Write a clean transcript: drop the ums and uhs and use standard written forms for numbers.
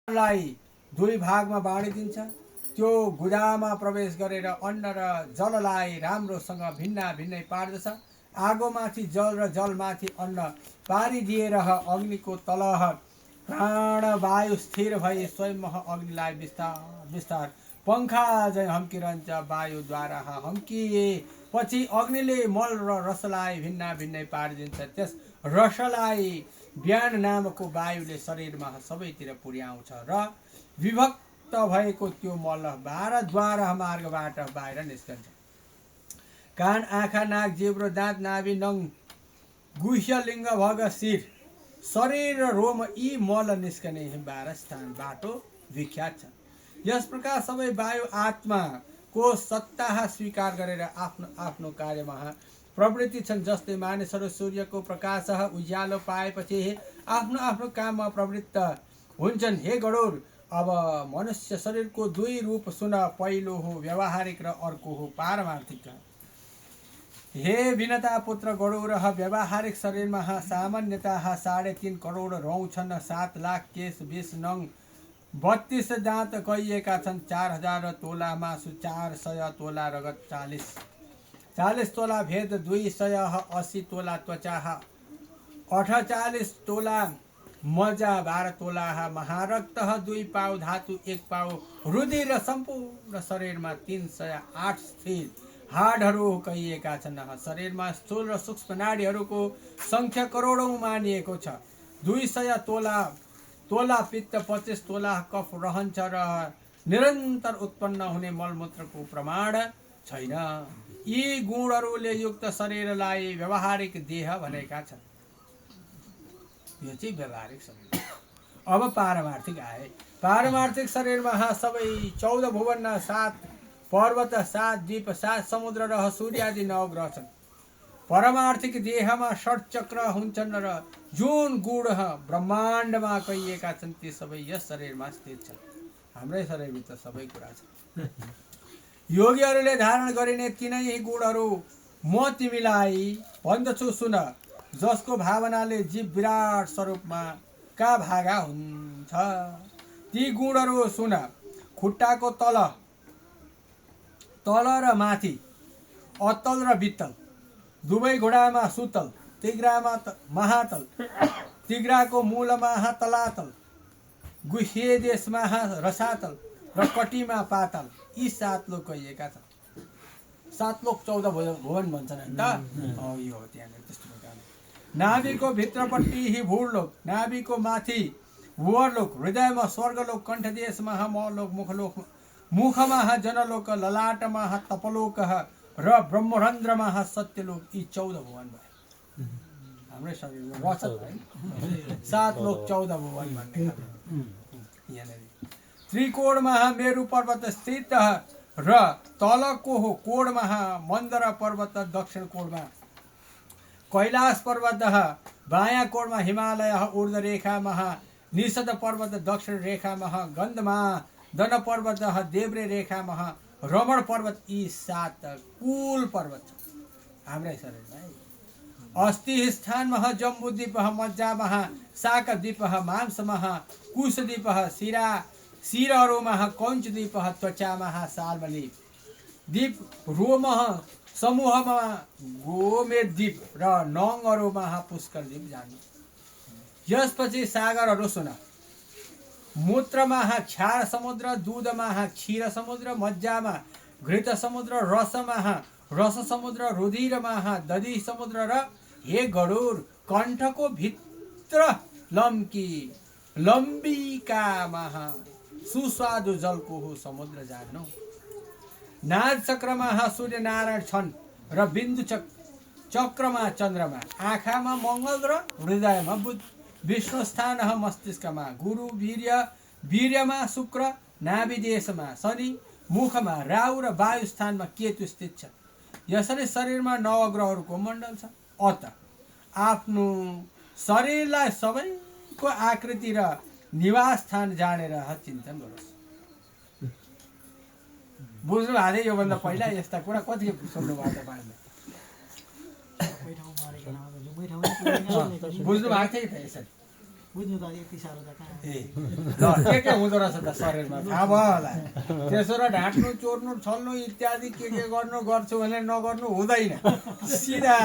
लाई दुई भागमा बाँडिदिन्छ। त्यो गुदामा प्रवेश गरेर अन्न र जललाई राम्रोसँग भिन्ना भिन्नै पार्दछ। आगोमाथि जल र जलमाथि अन्न पारिदिएर अग्निको तलह प्राणवायु स्थिर भई स्वयं अग्निलाई बिस्तार बिस्तार पंखा झैँ हम्किरहन्छ। वायुद्वारा हम्किए पछि अग्निले मल र रसलाई भिन्ना भिन्नै पारिदिन्छ। त्यस रसलाई व्यान नामको वायुले शरीरमा सबैतिर पुर्याउँछ र विभक्त भएको त्यो मल 12 द्वार मार्गबाट बाहिर निस्कन्छ। कान, आँखा, नाक, जिब्रो, दाँत, नाभि, नङ, गुह्य, लिङ्ग, भग, शिर, शरीर र रोम यी मल निस्कने 12 स्थान बाटो विख्यात छ। यस प्रकार सबै वायु आत्माको सत्ता स्वीकार गरेर आफ्नो आफ्नो कार्यमा प्रवृत्ति छन्। जस्तै मानिसहरू सूर्यको प्रकाश उज्यालो पाएपछि आफ्नो आफ्नो काममा प्रवृत्त हुन्छन्। हे गरुड, अब मनुष्य शरीरको दुई रूप सुन। पहिलो हो व्यावहारिक र अर्को हो पारमार्थिक। हे विनता पुत्र गरुड, व्यावहारिक शरीरमा सामान्यतः 3.5 करोड रौँ छन्, 7 लाख केश, 20 नङ, 32 दाँत कहिएका छन्, 4000 तोला मासु, 400 तोला रगत, 40 तोला भेद, 280 तोला त्वचा, 48 तोला मजा, 12 तोला महारक्त, 2 पाउ धातु, 1 पाउ रुधिर, सम्पूर्ण शरीरमा 308 स्थिर हाडहरू कहिएका छन्। शरीरमा स्थूल र सूक्ष्म नाडीहरूको संख्या करोडौं मानिएको छ। 200 तोला पित्त, 25 तोला कफ रहन्छ र निरन्तर उत्पन्न हुने मलमूत्रको प्रमाण छैन। यी गुणहरूले युक्त शरीरलाई व्यावहारिक देह भनेका छन्। यो चाहिँ व्यावहारिक शरीर। अब पारमार्थिक आए। पारमार्थिक शरीरमा सबै 14 भुवन, 7 पर्वत, 7 द्वीप, 7 समुद्र र सूर्य आदि 9 ग्रह छन्। परमार्थिक देहमा 6 चक्र हुन्छन् र जुन गुण ब्रह्माण्डमा कहिएका छन् ती सबै यस शरीरमा स्थित छन्। हाम्रै शरीरभित्र सबै कुरा छ। योगीहरूले धारण गरिने तिनै गुणहरू म तिमीलाई भन्दछु सुन, जसको भावनाले जीव विराट स्वरूपमा का भागा हुन्छ। ती गुणहरू सुन। खुट्टाको तल र माथि, अत्तल र वित्तल, दुवै घुँडामा सुतल, तिग्रामा महातल, तिग्राको मूलमा तलातल, गुह्य देशमा रसातल र कटीमा पातल, यी 7 लोक कहिएका छन्। 7 लोक 14 भुवन भन्छन् हैन त। यो हो त्यहाँनिर त्यस्तो प्रकारले। नाभिको भित्रपट्टि भूलोक, नाभिको माथि भुवरलोक, हृदयमा स्वर्गलोक, कण्ठदेशमा मलोक, मुखमा जनलोक, ललाटमा तपलोक र ब्रह्मरन्ध्रमा सत्यलोक, यी 14 भुवन भए। हाम्रै शरीरमा रछ है 7 लोक 14 भुवन भन्ने। त्रिकोणमा मेरु पर्वत स्थित र तलको हो कोणमा मन्दर पर्वत, दक्षिण कोणमा कैलाश पर्वत, बायाँ कोणमा हिमालय, ऊर्ध रेखामा निषद पर्वत, दक्षिण रेखामा गन्धमादन पर्वत, देब्रे रेखामा रमण पर्वत, यी 7 कुल पर्वत छन् हाम्रै शरीरमा। अस्ति स्थानमा जम्बुद्वीप, मज्जामा शाकद्वीप, मांसमा कुशद्वीप, शिरहरूमा कौञ्चद्वीप, त्वचामा साल्मली द्वीप, रोम समूहमा गोमेद्वीप र नङहरूमा पुष्कर द्वीप जानु। यसपछि सागरहरू सुन। मूत्रमा क्षार समुद्र, दूधमा क्षीर समुद्र, मज्जामा घृत समुद्र, रसमा रस समुद्र, रुधिरमा दधि समुद्र र हे गरुड, कण्ठको भित्र लम्बिकामा सुस्वादु जलको हो समुद्र जान्नु। नाद चक्रमा सूर्य नारायण छन् र बिन्दु चक्रमा चन्द्रमा, आँखामा मङ्गल र हृदयमा बुध, विष्णु स्थान मस्तिष्कमा गुरु, वीर्यमा शुक्र, नाभि देशमा शनि, मुखमा राहु र वायु स्थानमा केतु स्थित छ। यसरी शरीरमा 9 ग्रहहरूको मण्डल छ। अत आफ्नो शरीरलाई सबैको आकृति र निवास स्थान जानेर चिन्तन गरोस्। बुझ्नु भएको थियो योभन्दा पहिला यस्ता कुरा कति सुन्नु भएको तपाईँले? बुझ्नु भएको थियो त यसरी? बुझ्नु त यति साह्रो त कहाँ ए ल के हुँदो रहेछ त शरीरमा थाहा भयो होला त्यसो र ढाँट्नु चोर्नु छल्नु इत्यादि के गर्नु गर्छु भने नगर्नु हुँदैन सिधा